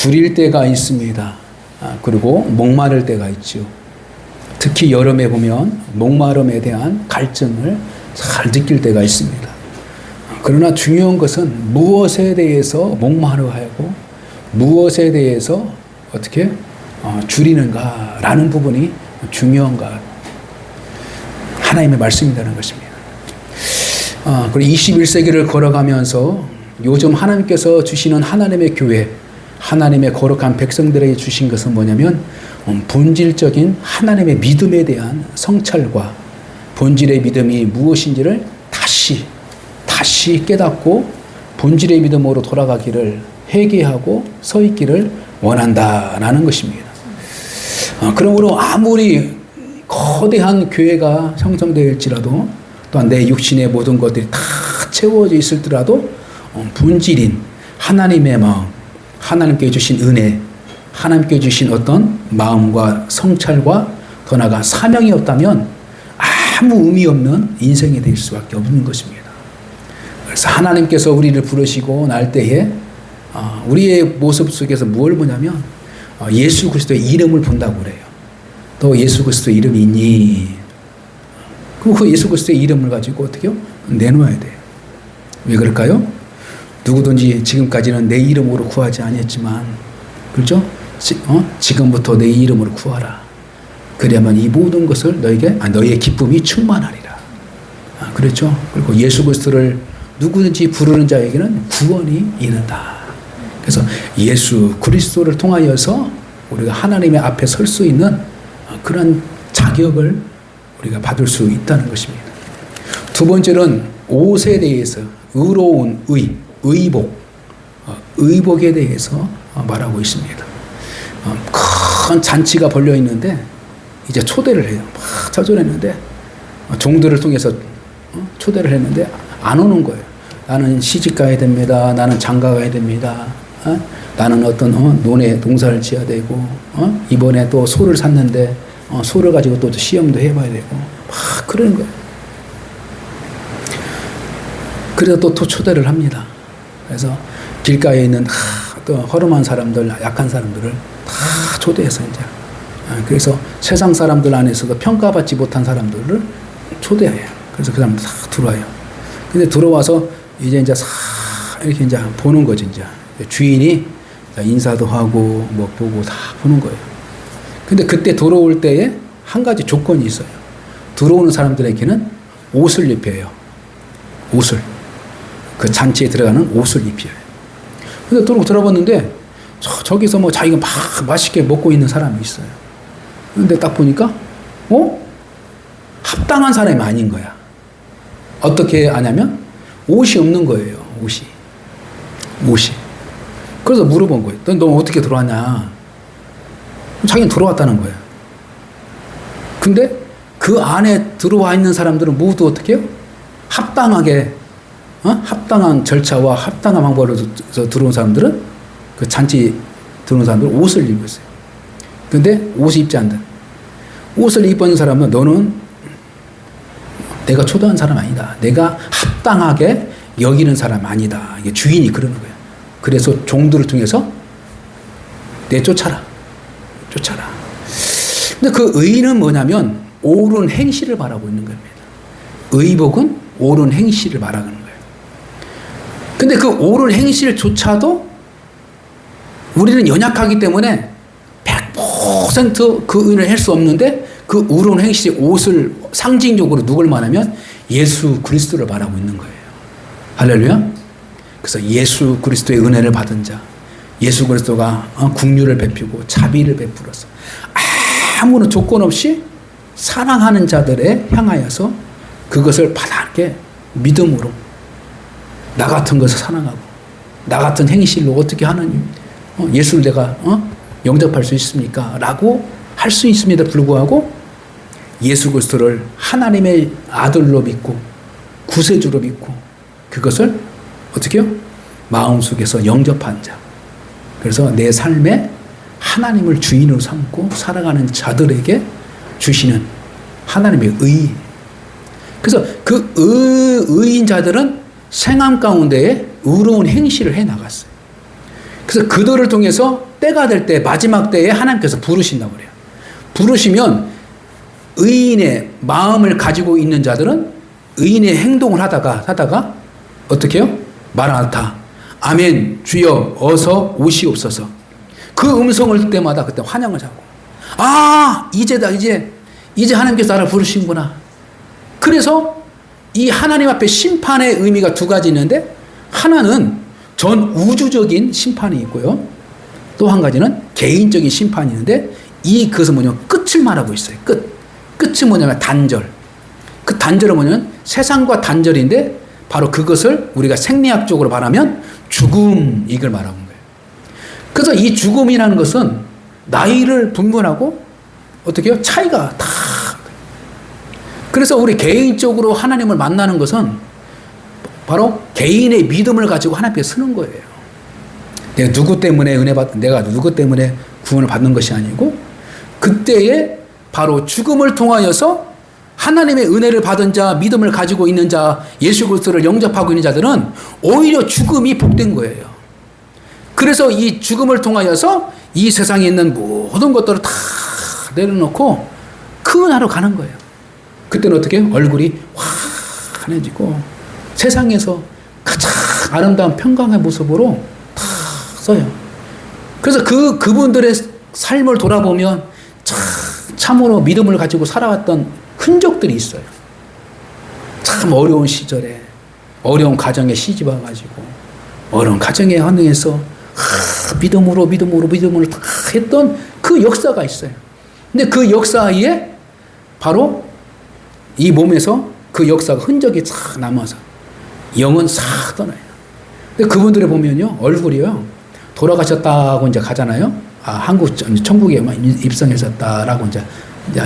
줄일 때가 있습니다. 그리고 목마를 때가 있죠. 특히 여름에 보면 목마름에 대한 갈증을 잘 느낄 때가 있습니다. 그러나 중요한 것은 무엇에 대해서 목마르하고 무엇에 대해서 어떻게 줄이는가라는 부분이 중요한가. 하나님의 말씀이라는 것입니다. 그리고 21세기를 걸어가면서 요즘 하나님께서 주시는 하나님의 교회, 하나님의 거룩한 백성들에게 주신 것은 뭐냐면 본질적인 하나님의 믿음에 대한 성찰과 본질의 믿음이 무엇인지를 다시 깨닫고 본질의 믿음으로 돌아가기를 회개하고 서 있기를 원한다라는 것입니다. 그러므로 아무리 거대한 교회가 형성되었을지라도 또한 내 육신의 모든 것들이 다 채워져 있을지라도 본질인 하나님의 마음, 하나님께 주신 은혜, 하나님께 주신 어떤 마음과 성찰과 더 나아가 사명이 없다면 아무 의미 없는 인생이 될 수밖에 없는 것입니다. 그래서 하나님께서 우리를 부르시고 날 때에 우리의 모습 속에서 뭘 보냐면 예수 그리스도의 이름을 본다고 그래요. 또 예수 그리스도의 이름이 있니? 그럼 그 예수 그리스도의 이름을 가지고 어떻게 내놓아야 돼요. 왜 그럴까요? 누구든지 지금까지는 내 이름으로 구하지 아니했지만, 그렇죠? 지금부터 내 이름으로 구하라. 그래야만 이 모든 것을 너의 기쁨이 충만하리라. 그렇죠? 그리고 예수 그리스도를 누구든지 부르는 자에게는 구원이 이른다. 그래서 예수 그리스도를 통하여서 우리가 하나님의 앞에 설 수 있는 그런 자격을 우리가 받을 수 있다는 것입니다. 두 번째는 옷에 대해서 의로운 의복에 대해서 말하고 있습니다. 큰 잔치가 벌려 있는데 이제 초대를 해요. 막 자존했는데 종들을 통해서 초대를 했는데 안 오는 거예요. 나는 시집 가야 됩니다. 나는 장가 가야 됩니다. 나는 어떤 논에 농사를 지어야 되고 이번에 또 소를 샀는데 소를 가지고 또 시험도 해봐야 되고 막 그러는 거예요. 그래서 또 초대를 합니다. 그래서 길가에 있는 또 허름한 사람들, 약한 사람들을 다 초대해서 이제 그래서 세상 사람들 안에서도 평가받지 못한 사람들을 초대해요. 그래서 그 사람들 다 들어와요. 근데 들어와서 이제 이렇게 이제 보는 거지 이제 주인이 인사도 하고 뭐 보고 다 보는 거예요. 근데 그때 들어올 때에 한 가지 조건이 있어요. 들어오는 사람들에게는 옷을 입혀요. 옷을. 그 잔치에 들어가는 옷을 입혀요. 근데 들어봤는데 저기서 뭐 자기가 막 맛있게 먹고 있는 사람이 있어요. 근데 딱 보니까 합당한 사람이 아닌 거야. 어떻게 아냐면 옷이 없는 거예요. 옷이. 그래서 물어본 거예요. 너 어떻게 들어왔냐? 자기는 들어왔다는 거예요. 근데 그 안에 들어와 있는 사람들은 모두 어떻게 해요? 합당한 절차와 합당한 방법으로 들어온 사람들은 그 잔치 들어온 사람들은 옷을 입고 있어요. 근데 옷을 입지 않는 옷을 입은 사람은 너는 내가 초대한 사람 아니다. 내가 합당하게 여기는 사람 아니다. 이게 주인이 그러는 거예요. 그래서 종들을 통해서 내쫓아라. 근데 그 의는 뭐냐면 옳은 행실을 바라고 있는 겁니다. 의복은 옳은 행실을 말하는 거예요. 근데 그 옳은 행실조차도 우리는 연약하기 때문에 100% 그 의를 할 수 없는데 그 옳은 행실이 옷을 상징적으로 누굴 말하면 예수 그리스도를 말하고 있는 거예요. 할렐루야. 그래서 예수 그리스도의 은혜를 받은 자, 예수 그리스도가 긍휼을 베푸고 자비를 베풀어서 아무런 조건 없이 사랑하는 자들에 향하여서 그것을 바닥에 믿음으로 나 같은 것을 사랑하고 나 같은 행실로 어떻게 하나님 예수를 내가 영접할 수 있습니까? 라고 할 수 있음에도 불구하고 예수 그리스도를 하나님의 아들로 믿고 구세주로 믿고 그것을 어떻게 해요? 마음속에서 영접한 자. 그래서 내 삶에 하나님을 주인으로 삼고 살아가는 자들에게 주시는 하나님의 의. 그래서 그 의인 자들은 생활 가운데에 의로운 행실을 해 나갔어요. 그래서 그들을 통해서 때가 될 때 마지막 때에 하나님께서 부르신다고 그래요. 부르시면 의인의 마음을 가지고 있는 자들은 의인의 행동을 하다가 어떻게 해요? 마라나타 아멘 주여 어서 오시옵소서. 그 음성을 들 때마다 그때 환영을 하고 이제다 이제 하나님께서 나를 부르시는구나. 그래서 이 하나님 앞에 심판의 의미가 두 가지 있는데 하나는 전 우주적인 심판이 있고요. 또 한 가지는 개인적인 심판이 있는데 그것은 뭐냐면 끝을 말하고 있어요. 끝은 뭐냐면 단절. 그 단절은 뭐냐면 세상과 단절인데 바로 그것을 우리가 생리학적으로 말하면 죽음 이걸 말하는 거예요. 그래서 이 죽음이라는 것은 나이를 분분하고 어떻게 해요? 차이가 다. 그래서 우리 개인적으로 하나님을 만나는 것은 바로 개인의 믿음을 가지고 하나님께 쓰는 거예요. 내가 누구 때문에 내가 누구 때문에 구원을 받는 것이 아니고 그때에 바로 죽음을 통하여서 하나님의 은혜를 받은 자, 믿음을 가지고 있는 자, 예수 그리스도를 영접하고 있는 자들은 오히려 죽음이 복된 거예요. 그래서 이 죽음을 통하여서 이 세상에 있는 모든 것들을 다 내려놓고 그 나라로 가는 거예요. 그때는 어떻게 해요? 얼굴이 환해지고 세상에서 가장 아름다운 평강의 모습으로 다 서요. 그래서 그분들의 삶을 돌아보면 참으로 믿음을 가지고 살아왔던 흔적들이 있어요. 참 어려운 시절에 어려운 가정에 시집 와가지고 어려운 가정의 환경에서 믿음으로 다 했던 그 역사가 있어요. 근데 그 역사에 바로 이 몸에서 그 역사가 흔적이 싹 남아서 영은 싹 떠나요. 근데 그분들을 보면요 얼굴이요 돌아가셨다고 이제 가잖아요. 한국 천국에 입성했었다라고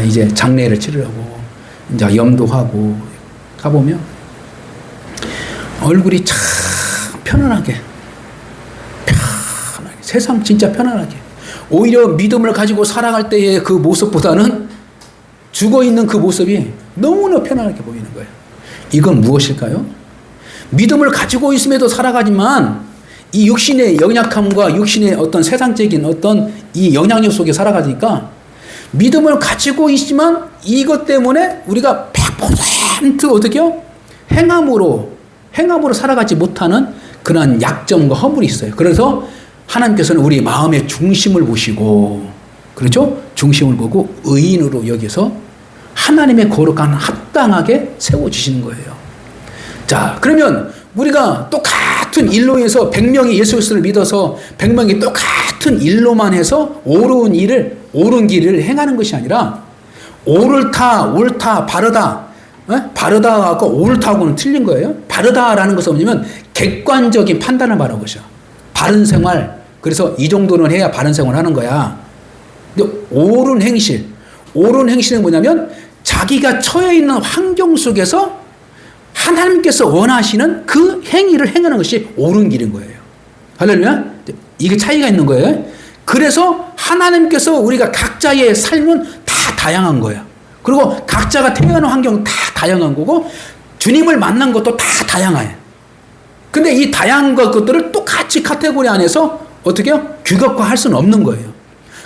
이제 장례를 치르려고 이제 염도하고 가보면 얼굴이 참 편안하게 세상 진짜 편안하게 오히려 믿음을 가지고 살아갈 때의 그 모습보다는 죽어있는 그 모습이 너무나 편안하게 보이는 거예요. 이건 무엇일까요? 믿음을 가지고 있음에도 살아가지만 이 육신의 연약함과 육신의 어떤 세상적인 어떤 이 영향력 속에 살아가니까 믿음을 가지고 있지만 이것 때문에 우리가 100% 어떻게요? 행함으로 살아가지 못하는 그런 약점과 허물이 있어요. 그래서 하나님께서는 우리 마음의 중심을 보시고 그렇죠? 중심을 보고 의인으로 여기서 하나님의 거룩한 합당하게 세워주시는 거예요. 자, 그러면 우리가 똑같은 일로에서 100명이 예수 그리스도를 믿어서 100명이 똑같은 일로만 해서 옳은 길을 행하는 것이 아니라 옳다, 바르다. 바르다하고 옳다하고는 틀린 거예요. 바르다라는 것은 뭐냐면 객관적인 판단을 말하는 것이야. 바른 생활. 그래서 이 정도는 해야 바른 생활을 하는 거야. 근데 옳은 행실은 뭐냐면 자기가 처해 있는 환경 속에서 하나님께서 원하시는 그 행위를 행하는 것이 옳은 길인 거예요. 할렐루야? 이게 차이가 있는 거예요. 그래서 하나님께서 우리가 각자의 삶은 다 다양한 거예요. 그리고 각자가 태어난 환경 다 다양한 거고 주님을 만난 것도 다 다양해요. 근데 이 다양한 것들을 똑같이 카테고리 안에서 어떻게 해요? 규격화할 수는 없는 거예요.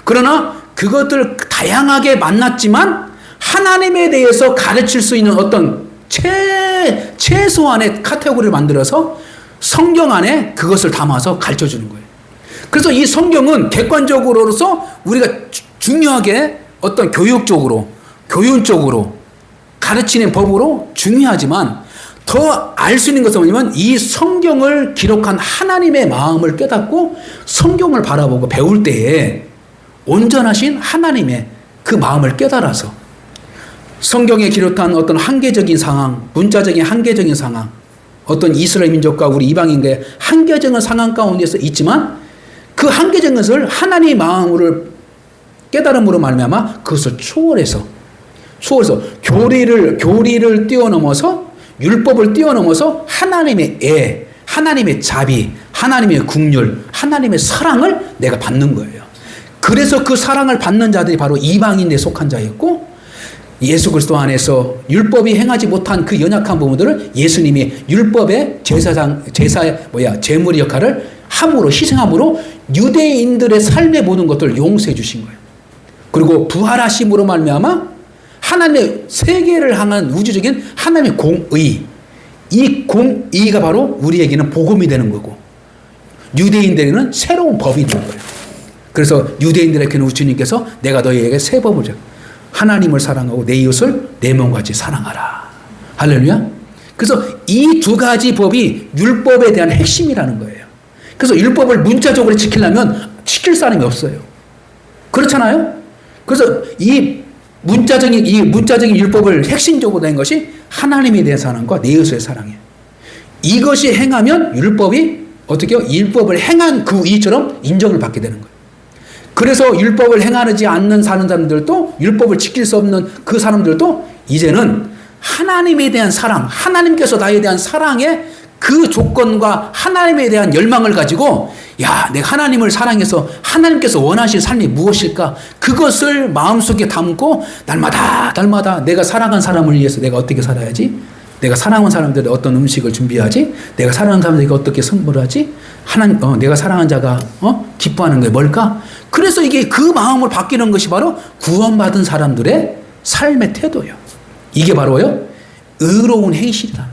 그러나 그것들 다양하게 만났지만 하나님에 대해서 가르칠 수 있는 어떤 최소한의 카테고리를 만들어서 성경 안에 그것을 담아서 가르쳐 주는 거예요. 그래서 이 성경은 객관적으로서 우리가 중요하게 어떤 교육적으로, 교훈적으로 가르치는 법으로 중요하지만 더 알 수 있는 것은 뭐냐면 이 성경을 기록한 하나님의 마음을 깨닫고 성경을 바라보고 배울 때에 온전하신 하나님의 그 마음을 깨달아서 성경에 기록한 어떤 한계적인 상황, 문자적인 한계적인 상황, 어떤 이스라엘 민족과 우리 이방인의 한계적인 상황 가운데서 있지만 그 한계적인 것을 하나님의 마음을 깨달음으로 말미암아 그것을 초월해서 교리를 뛰어넘어서 율법을 뛰어넘어서 하나님의 애, 하나님의 자비, 하나님의 긍휼, 하나님의 사랑을 내가 받는 거예요. 그래서 그 사랑을 받는 자들이 바로 이방인에 속한 자였고 예수 그리스도 안에서 율법이 행하지 못한 그 연약한 부분들을 예수님이 율법의 제물의 역할을 함으로, 희생함으로 유대인들의 삶의 모든 것들을 용서해 주신 거예요. 그리고 부활하심으로 말미암아 하나님의 세계를 향한 우주적인 하나님의 공의, 이 공의가 바로 우리에게는 복음이 되는 거고 유대인들에게는 새로운 법이 되는 거예요. 그래서 유대인들에게는 주님께서 내가 너희에게 새 법을 줘. 하나님을 사랑하고 내 이웃을 내 몸과 같이 사랑하라. 할렐루야. 그래서 이 두 가지 법이 율법에 대한 핵심이라는 거예요. 그래서 율법을 문자적으로 지키려면 지킬 사람이 없어요. 그렇잖아요? 그래서 이 문자적인 율법을 핵심적으로 된 것이 하나님에 대한 사랑과 내 이웃의 사랑이에요. 이것이 행하면 율법이 어떻게 해요? 율법을 행한 그 이처럼 인정을 받게 되는 거예요. 그래서 율법을 행하지 않는 사람들도 율법을 지킬 수 없는 그 사람들도 이제는 하나님에 대한 사랑, 하나님께서 나에 대한 사랑의 그 조건과 하나님에 대한 열망을 가지고 야, 내가 하나님을 사랑해서 하나님께서 원하실 삶이 무엇일까? 그것을 마음속에 담고 날마다 내가 사랑한 사람을 위해서 내가 어떻게 살아야지? 내가 사랑하는 사람들이 어떤 음식을 준비하지? 내가 사랑하는 사람들에게 어떻게 선물하지? 내가 사랑한 자가 기뻐하는 게 뭘까? 그래서 이게 그 마음을 바뀌는 것이 바로 구원받은 사람들의 삶의 태도예요. 이게 바로요, 의로운 행실이다.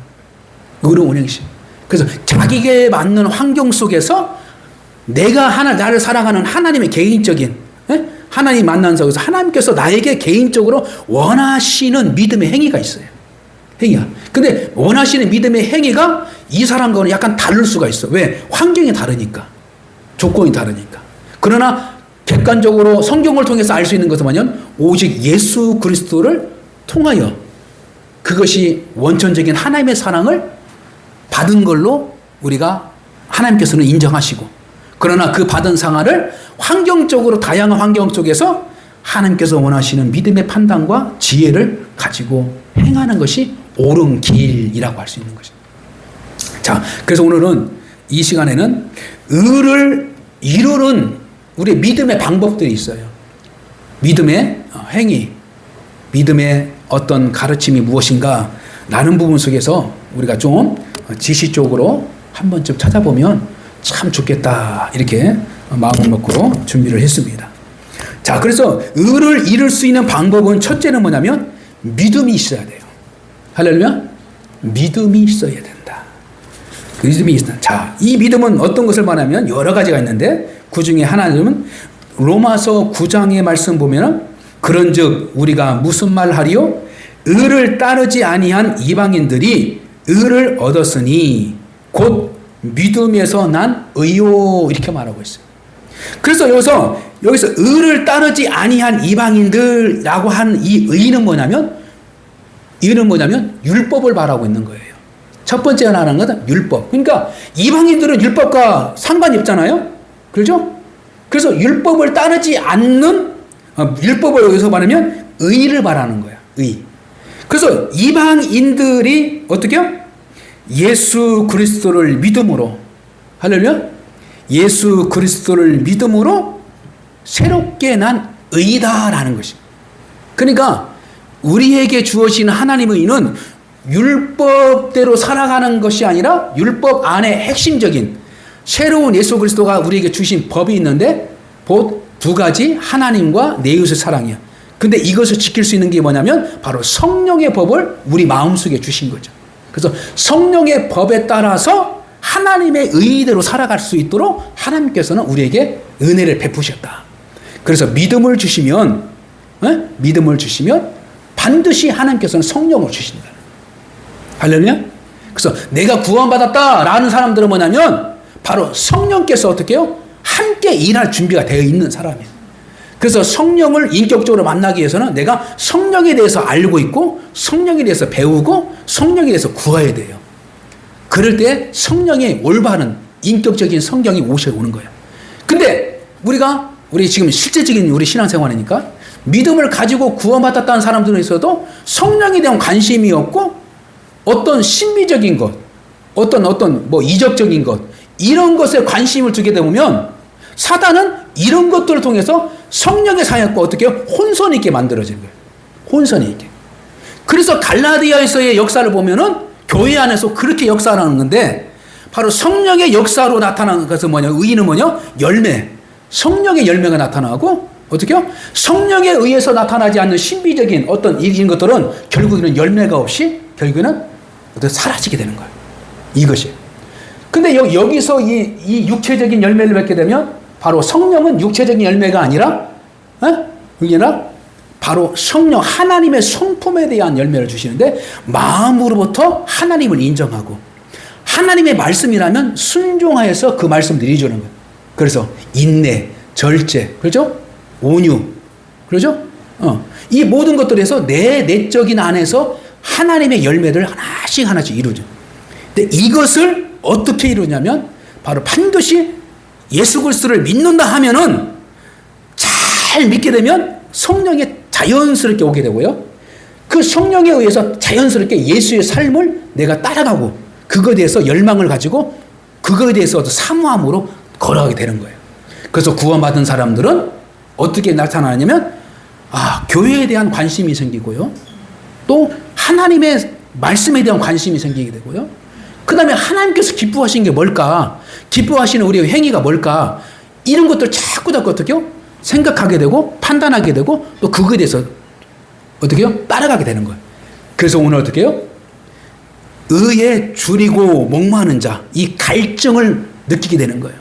의로운 행실. 그래서 자기에게 맞는 환경 속에서 나를 사랑하는 하나님의 개인적인, 하나님 만난 속에서 하나님께서 나에게 개인적으로 원하시는 믿음의 행위가 있어요. 행위야. 근데 원하시는 믿음의 행위가 이 사람과는 약간 다를 수가 있어. 왜? 환경이 다르니까. 조건이 다르니까. 그러나 객관적으로 성경을 통해서 알 수 있는 것은 뭐냐면 오직 예수 그리스도를 통하여 그것이 원천적인 하나님의 사랑을 받은 걸로 우리가 하나님께서는 인정하시고, 그러나 그 받은 상하를 환경적으로 다양한 환경 속에서 하나님께서 원하시는 믿음의 판단과 지혜를 가지고 행하는 것이 옳은 길이라고 할 수 있는 것입니다. 자, 그래서 오늘은 이 시간에는 의를 이루는 우리 믿음의 방법들이 있어요. 믿음의 행위, 믿음의 어떤 가르침이 무엇인가 라는 부분 속에서 우리가 좀 지식적으로 한 번쯤 찾아보면 참 좋겠다, 이렇게 마음을 먹고 준비를 했습니다. 자, 그래서 의를 이룰 수 있는 방법은 첫째는 뭐냐면 믿음이 있어야 돼요. 할렐루야. 믿음이 있어야 된다. 믿음이 있다. 자, 이 믿음은 어떤 것을 말하면 여러 가지가 있는데 그 중에 하나는 로마서 9장의 말씀 보면 그런즉 우리가 무슨 말 하리요? 의를 따르지 아니한 이방인들이 의를 얻었으니 곧 믿음에서 난 의요, 이렇게 말하고 있어요. 그래서 여기서 의를 따르지 아니한 이방인들라고 한 이 의는 뭐냐면 율법을 말하고 있는 거예요. 첫 번째 하나는 것은 율법. 그러니까 이방인들은 율법과 상관이 없잖아요. 그렇죠? 그래서 율법을 따르지 않는, 율법을 여기서 말하면 의를 말하는 거야. 의. 그래서 이방인들이 어떻게요? 예수 그리스도를 믿음으로, 할렐루야, 예수 그리스도를 믿음으로 새롭게 난 의다라는 것입니다. 그러니까 우리에게 주어진 하나님의 의는 율법대로 살아가는 것이 아니라 율법 안에 핵심적인 새로운 예수 그리스도가 우리에게 주신 법이 있는데 곧 두 가지, 하나님과 내 이웃의 사랑이야. 근데 이것을 지킬 수 있는 게 뭐냐면 바로 성령의 법을 우리 마음속에 주신 거죠. 그래서 성령의 법에 따라서 하나님의 의대로 살아갈 수 있도록 하나님께서는 우리에게 은혜를 베푸셨다. 그래서 믿음을 주시면 반드시 하나님께서는 성령을 주신다. 할렐루야? 그래서 내가 구원받았다라는 사람들은 뭐냐면 바로 성령께서 어떻게 해요? 함께 일할 준비가 되어 있는 사람이에요. 그래서 성령을 인격적으로 만나기 위해서는 내가 성령에 대해서 알고 있고 성령에 대해서 배우고 성령에 대해서 구해야 돼요. 그럴 때 성령의 올바른 인격적인 성경이 오는 거예요. 근데 우리 지금 실제적인 우리 신앙생활이니까 믿음을 가지고 구원받았다는 사람들은 있어도 성령에 대한 관심이 없고 어떤 신비적인 것, 어떤 이적적인 것, 이런 것에 관심을 두게 되면 사단은 이런 것들을 통해서 성령의 사역과 어떻게 혼선이 있게 만들어지는 거예요. 혼선이 있게. 그래서 갈라디아에서의 역사를 보면은 교회 안에서 그렇게 역사하는 건데 바로 성령의 역사로 나타나는 것은 뭐냐? 의는 뭐냐? 열매. 성령의 열매가 나타나고 어떻게요? 성령에 의해서 나타나지 않는 신비적인 어떤 이런 것들은 결국에는 열매가 없이 결국에는 사라지게 되는 거예요. 이것이. 근데 여기서 이 육체적인 열매를 맺게 되면 바로 성령은 육체적인 열매가 아니라 바로 성령 하나님의 성품에 대한 열매를 주시는데 마음으로부터 하나님을 인정하고 하나님의 말씀이라면 순종하여서 그 말씀을 이루어주는 거예요. 그래서 인내, 절제, 그렇죠? 온유, 그렇죠? 이 모든 것들에서 내 내적인 안에서 하나님의 열매를 하나씩 이루죠. 근데 이것을 어떻게 이루냐면 바로 반드시 예수 그리스도를 믿는다 하면은 잘 믿게 되면 성령이 자연스럽게 오게 되고요. 그 성령에 의해서 자연스럽게 예수의 삶을 내가 따라가고 그거에 대해서 열망을 가지고 그거에 대해서 사모함으로 걸어가게 되는 거예요. 그래서 구원받은 사람들은 어떻게 나타나냐면 교회에 대한 관심이 생기고요. 또 하나님의 말씀에 대한 관심이 생기게 되고요. 그 다음에 하나님께서 기뻐하시는 게 뭘까? 기뻐하시는 우리의 행위가 뭘까? 이런 것들 자꾸 어떻게요? 생각하게 되고 판단하게 되고 또 그거에 대해서 어떻게요? 따라가게 되는 거예요. 그래서 오늘 어떻게요? 의에 줄이고 목마르는 자, 이 갈증을 느끼게 되는 거예요.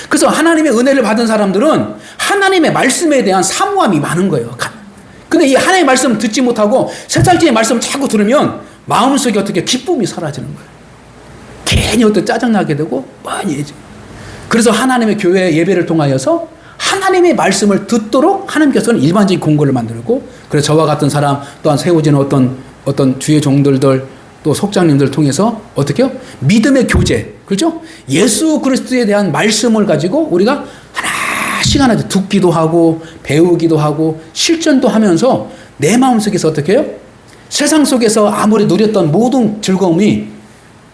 그래서 하나님의 은혜를 받은 사람들은 하나님의 말씀에 대한 사모함이 많은 거예요. 근데 이 하나님의 말씀을 듣지 못하고 세상적인 말씀을 자꾸 들으면 마음속에 어떻게 기쁨이 사라지는 거예요. 괜히 어떤 짜증나게 되고 많이 해져. 그래서 하나님의 교회 예배를 통하여서 하나님의 말씀을 듣도록 하나님께서는 일반적인 공고를 만들고 그래서 저와 같은 사람 또한 세워지는 어떤 주의 종들들 또 속장님들 통해서 어떻게요? 믿음의 교제, 그렇죠? 예수 그리스도에 대한 말씀을 가지고 우리가 하나씩 듣기도 하고 배우기도 하고 실천도 하면서 내 마음속에서 어떻게 해요? 세상 속에서 아무리 누렸던 모든 즐거움이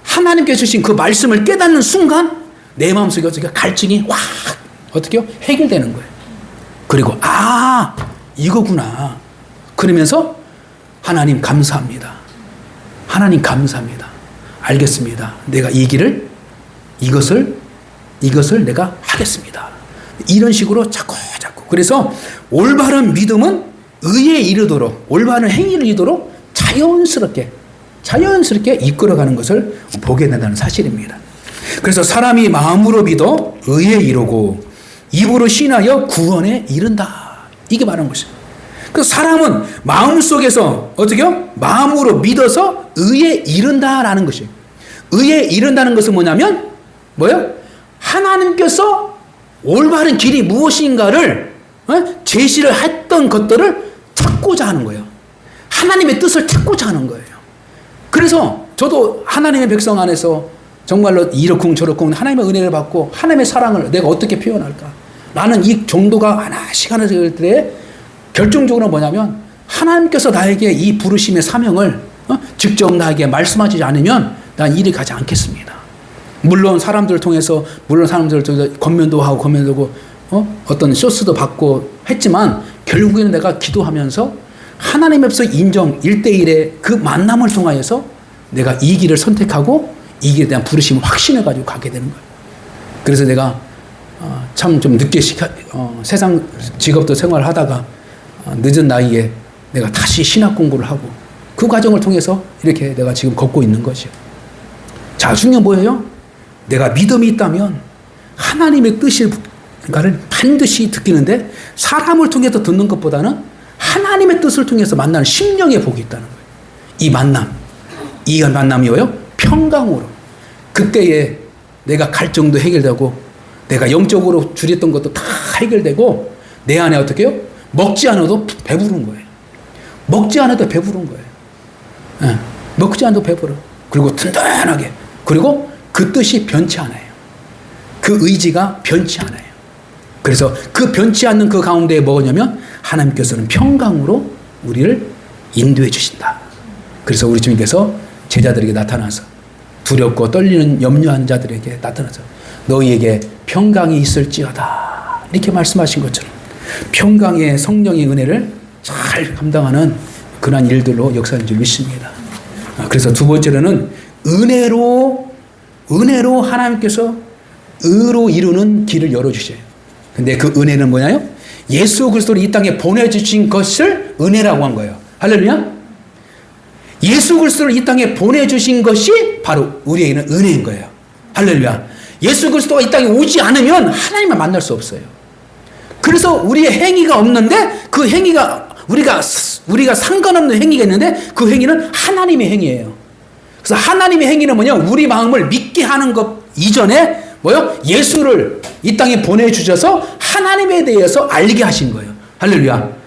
하나님께서 주신 그 말씀을 깨닫는 순간 내 마음속에 어떻게 갈증이 확 어떻게요? 해결되는 거예요. 그리고 이거구나. 그러면서 하나님 감사합니다. 하나님 감사합니다. 알겠습니다. 내가 이것을 내가 하겠습니다. 이런 식으로 자꾸. 그래서 올바른 믿음은 의에 이르도록 올바른 행위를 이루도록 자연스럽게 이끌어가는 것을 보게 된다는 사실입니다. 그래서 사람이 마음으로 믿어 의에 이르고 입으로 신하여 구원에 이른다. 이게 말하는 것입니다. 그 사람은 마음속에서 어떻게요? 마음으로 믿어서 의에 이른다라는 것이에요. 의에 이른다는 것은 뭐냐면 뭐예요? 하나님께서 올바른 길이 무엇인가를 제시를 했던 것들을 찾고자 하는 거예요. 하나님의 뜻을 찾고자 하는 거예요. 그래서 저도 하나님의 백성 안에서 정말로 이렇쿵 저렇쿵 하나님의 은혜를 받고 하나님의 사랑을 내가 어떻게 표현할까? 라는 이 정도가 하나씩 들에 결정적으로 뭐냐면 하나님께서 나에게 이 부르심의 사명을 직접 나에게 말씀하지 않으면 난 이리 가지 않겠습니다. 물론 사람들을 통해서 권면도 하고 어떤 쇼스도 받고 했지만 결국에는 내가 기도하면서 하나님 앞에서 인정 1대1의 그 만남을 통하여서 내가 이 길을 선택하고 이 길에 대한 부르심을 확신해 가지고 가게 되는 거예요. 그래서 내가 참 좀 늦게 세상 직업도 생활하다가 늦은 나이에 내가 다시 신학 공부를 하고 그 과정을 통해서 이렇게 내가 지금 걷고 있는 거죠. 자, 중요한 뭐예요? 내가 믿음이 있다면 하나님의 뜻을 반드시 듣기는데 사람을 통해서 듣는 것보다는 하나님의 뜻을 통해서 만나는 심령의 복이 있다는 거예요. 이 만남이 뭐예요? 평강으로. 그때에 내가 갈증도 해결되고 내가 영적으로 줄였던 것도 다 해결되고 내 안에 어떻게 해요? 먹지 않아도 배부른 거예요. 먹지 않아도 배부른 거예요. 먹지 않아도 배부르. 그리고 든든하게. 그리고 그 뜻이 변치 않아요. 그 의지가 변치 않아요. 그래서 그 변치 않는 그 가운데에 뭐냐면 하나님께서는 평강으로 우리를 인도해 주신다. 그래서 우리 주님께서 제자들에게 나타나서 두렵고 떨리는 염려한 자들에게 나타나서 너희에게 평강이 있을지어다. 이렇게 말씀하신 것처럼 평강의 성령의 은혜를 잘 감당하는 그러한 일들로 역사인 줄 믿습니다. 그래서 두 번째로는 은혜로 은혜로 하나님께서 의로 이루는 길을 열어주셔요. 근데 그 은혜는 뭐냐요? 예수 그리스도를 이 땅에 보내주신 것을 은혜라고 한 거예요. 할렐루야. 예수 그리스도를 이 땅에 보내주신 것이 바로 우리에게는 은혜인 거예요. 할렐루야. 예수 그리스도가 이 땅에 오지 않으면 하나님을 만날 수 없어요. 그래서 우리의 행위가 없는데 그 행위가 우리가 상관없는 행위가 있는데 그 행위는 하나님의 행위예요. 그래서 하나님의 행위는 뭐냐? 우리 마음을 믿게 하는 것 이전에 뭐요? 예수를 이 땅에 보내주셔서 하나님에 대해서 알게 하신 거예요. 할렐루야.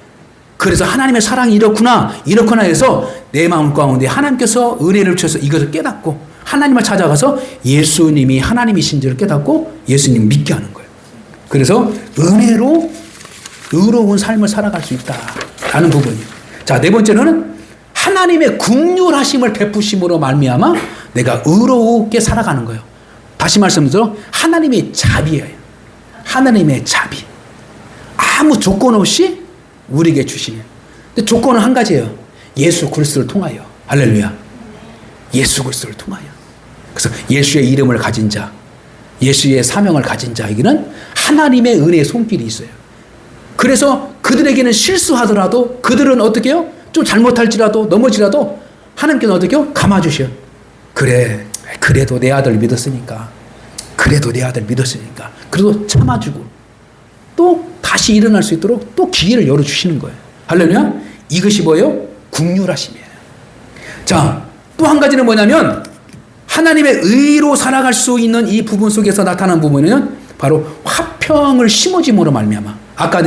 그래서 하나님의 사랑이 이렇구나 해서 내 마음 가운데 하나님께서 은혜를 주셔서 이것을 깨닫고 하나님을 찾아가서 예수님이 하나님이신지를 깨닫고 예수님 믿게 하는 거예요. 그래서 은혜로 의로운 삶을 살아갈 수 있다라는 부분이에요. 자, 네 번째는 하나님의 긍휼하심을 베푸심으로 말미암아 내가 의롭게 살아가는 거예요. 다시 말씀드려 하나님의 자비예요. 하나님의 자비. 아무 조건 없이 우리에게 주시는. 근데 조건은 한 가지예요. 예수 그리스도를 통하여. 할렐루야. 예수 그리스도를 통하여. 그래서 예수의 이름을 가진 자, 예수의 사명을 가진 자에게는 하나님의 은혜의 손길이 있어요. 그래서 그들에게는 실수하더라도 그들은 어떻게 해요? 좀 잘못할지라도 넘어지라도 하나님께서 어떻게 해요? 감아주셔. 그래도 내 아들 믿었으니까. 그래도 참아주고 또 다시 일어날 수 있도록 또 기회를 열어주시는 거예요. 할렐루야. 이것이 뭐예요? 긍휼하심이에요. 자, 또 한 가지는 뭐냐면 하나님의 의로 살아갈 수 있는 이 부분 속에서 나타난 부분은 바로 화평을 심어짐으로 말미암아. 아까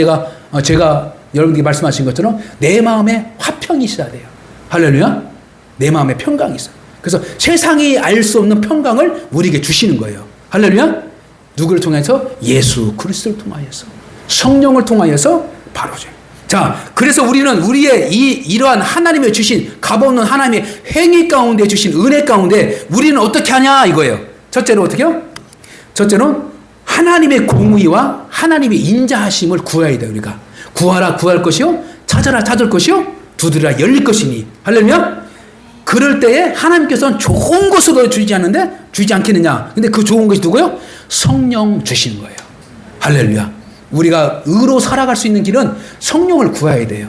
제가 여러분께 말씀하신 것처럼 내 마음에 화평이 있어야 돼요. 할렐루야. 내 마음에 평강이 있어요. 그래서 세상이 알 수 없는 평강을 우리에게 주시는 거예요. 할렐루야. 누구를 통해서? 예수 그리스도를 통하여서, 성령을 통하여서 바로. 자, 그래서 우리는 우리의 이러한 하나님의 주신 값없는 하나님의 행위 가운데 주신 은혜 가운데 우리는 어떻게 하냐 이거예요. 첫째로 어떻게요? 첫째는 하나님의 공의와 하나님의 인자하심을 구해야 돼요. 우리가 구하라 구할 것이요, 찾아라 찾을 것이요, 두드리라 열릴 것이니. 할렐루야. 그럴 때에 하나님께서는 좋은 것으로 주지 않겠느냐. 근데 그 좋은 것이 누구요? 성령 주시는 거예요. 할렐루야. 우리가 의로 살아갈 수 있는 길은 성령을 구해야 돼요.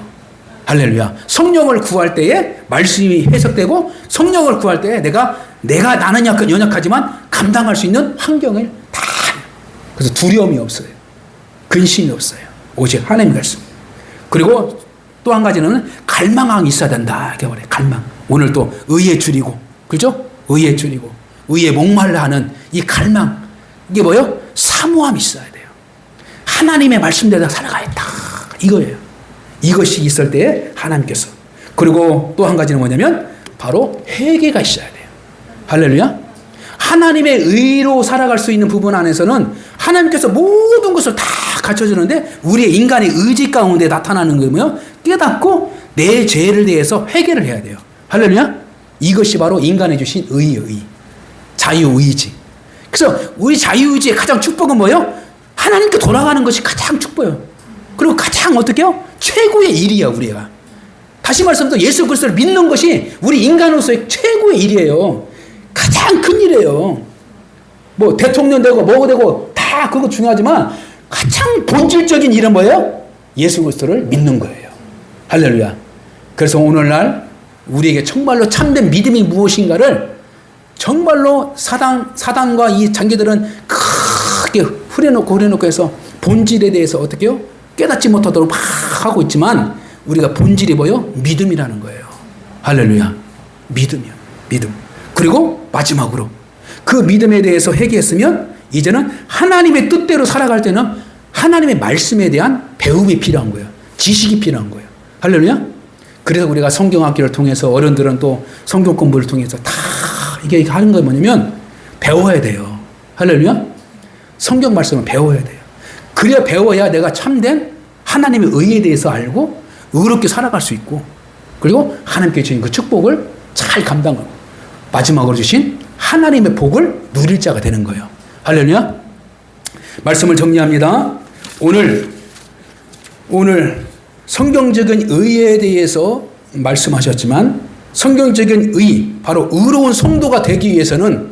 할렐루야. 성령을 구할 때에 말씀이 해석되고 성령을 구할 때에 나는 연약하지만 감당할 수 있는 환경을 다. 그래서 두려움이 없어요. 근심이 없어요. 오직 하나님 말씀. 그리고 또 한 가지는 갈망이 있어야 된다. 이렇게 말해요. 갈망. 오늘 또 의에 줄이고, 그죠? 의에 줄이고, 의에 목말라 하는 이 갈망. 이게 뭐예요? 사모함이 있어야 돼요. 하나님의 말씀대로 살아가야겠다. 이거예요. 이것이 있을 때에 하나님께서. 그리고 또 한 가지는 뭐냐면 바로 회개가 있어야 돼요. 할렐루야. 하나님의 의로 살아갈 수 있는 부분 안에서는 하나님께서 모든 것을 다 갖춰주는데 우리의 인간의 의지 가운데 나타나는 게 뭐예요? 깨닫고 내 죄를 대해서 회개를 해야 돼요. 할렐루야. 이것이 바로 인간에 주신 의예요. 의. 자유의지. 그래서 우리 자유의지의 가장 축복은 뭐예요? 하나님께 돌아가는 것이 가장 축복이에요. 그리고 가장 어떻게 해요? 최고의 일이야, 우리가. 다시 말씀드려 예수 그리스도를 믿는 것이 우리 인간으로서의 최고의 일이에요. 가장 큰 일이에요. 뭐 대통령 되고 뭐가 되고 다 그거 중요하지만 가장 본질적인 일은 뭐예요? 예수 그리스도를 믿는 거예요. 할렐루야. 그래서 오늘날 우리에게 정말로 참된 믿음이 무엇인가를 정말로 사단과 이 장기들은 크게 후려놓고 해서 본질에 대해서 어떻게 해요? 깨닫지 못하도록 막 하고 있지만 우리가 본질이 뭐예요? 믿음이라는 거예요. 할렐루야. 믿음이요. 믿음. 그리고 마지막으로 그 믿음에 대해서 회개했으면 이제는 하나님의 뜻대로 살아갈 때는 하나님의 말씀에 대한 배움이 필요한 거예요. 지식이 필요한 거예요. 할렐루야. 그래서 우리가 성경학교를 통해서 어른들은 또 성경 공부를 통해서 다 이게 하는 건 뭐냐면 배워야 돼요. 할렐루야. 성경 말씀을 배워야 돼요. 그래야 배워야 내가 참된 하나님의 의에 대해서 알고 의롭게 살아갈 수 있고 그리고 하나님께 주신 그 축복을 잘 감당하고 마지막으로 주신 하나님의 복을 누릴 자가 되는 거예요. 할렐루야. 말씀을 정리합니다. 오늘 성경적인 의에 대해서 말씀하셨지만 성경적인 의, 바로 의로운 성도가 되기 위해서는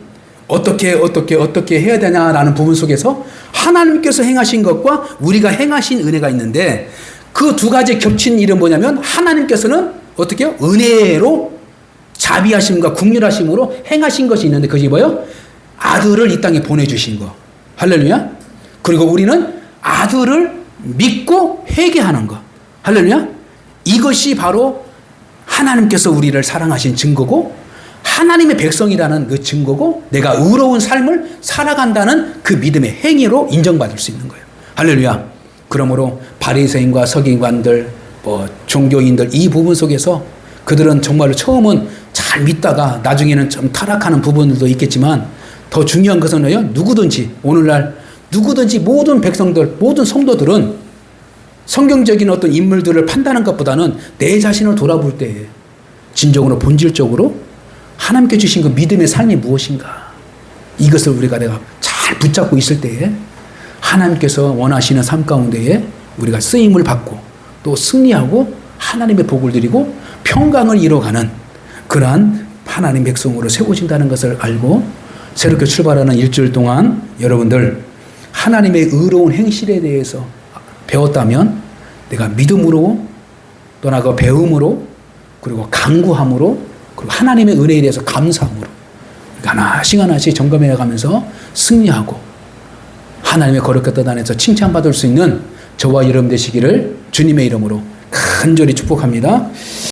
어떻게 해야 되냐라는 부분 속에서 하나님께서 행하신 것과 우리가 행하신 은혜가 있는데 그 두 가지 겹친 일은 뭐냐면 하나님께서는 어떻게 해요? 은혜로 자비하심과 국률하심으로 행하신 것이 있는데 그것이 뭐예요? 아들을 이 땅에 보내주신 거. 할렐루야. 그리고 우리는 아들을 믿고 회개하는 거. 할렐루야. 이것이 바로 하나님께서 우리를 사랑하신 증거고 하나님의 백성이라는 그 증거고 내가 의로운 삶을 살아간다는 그 믿음의 행위로 인정받을 수 있는 거예요. 할렐루야. 그러므로 바리새인과 서기관들, 종교인들 이 부분 속에서 그들은 정말로 처음은 잘 믿다가 나중에는 좀 타락하는 부분들도 있겠지만 더 중요한 것은요, 누구든지 오늘날 누구든지 모든 백성들, 모든 성도들은 성경적인 어떤 인물들을 판단하는 것보다는 내 자신을 돌아볼 때 진정으로 본질적으로 하나님께 주신 그 믿음의 삶이 무엇인가 이것을 내가 잘 붙잡고 있을 때에 하나님께서 원하시는 삶 가운데에 우리가 쓰임을 받고 또 승리하고 하나님의 복을 드리고 평강을 이뤄가는 그러한 하나님 백성으로 세워진다는 것을 알고 새롭게 출발하는 일주일 동안 여러분들 하나님의 의로운 행실에 대해서 배웠다면 내가 믿음으로 또 나가 배움으로 그리고 강구함으로 그리고 하나님의 은혜에 대해서 감사함으로 하나씩 하나씩 점검해 가면서 승리하고 하나님의 거룩한 뜻 안에서 칭찬받을 수 있는 저와 여러분 되시기를 주님의 이름으로 간절히 축복합니다.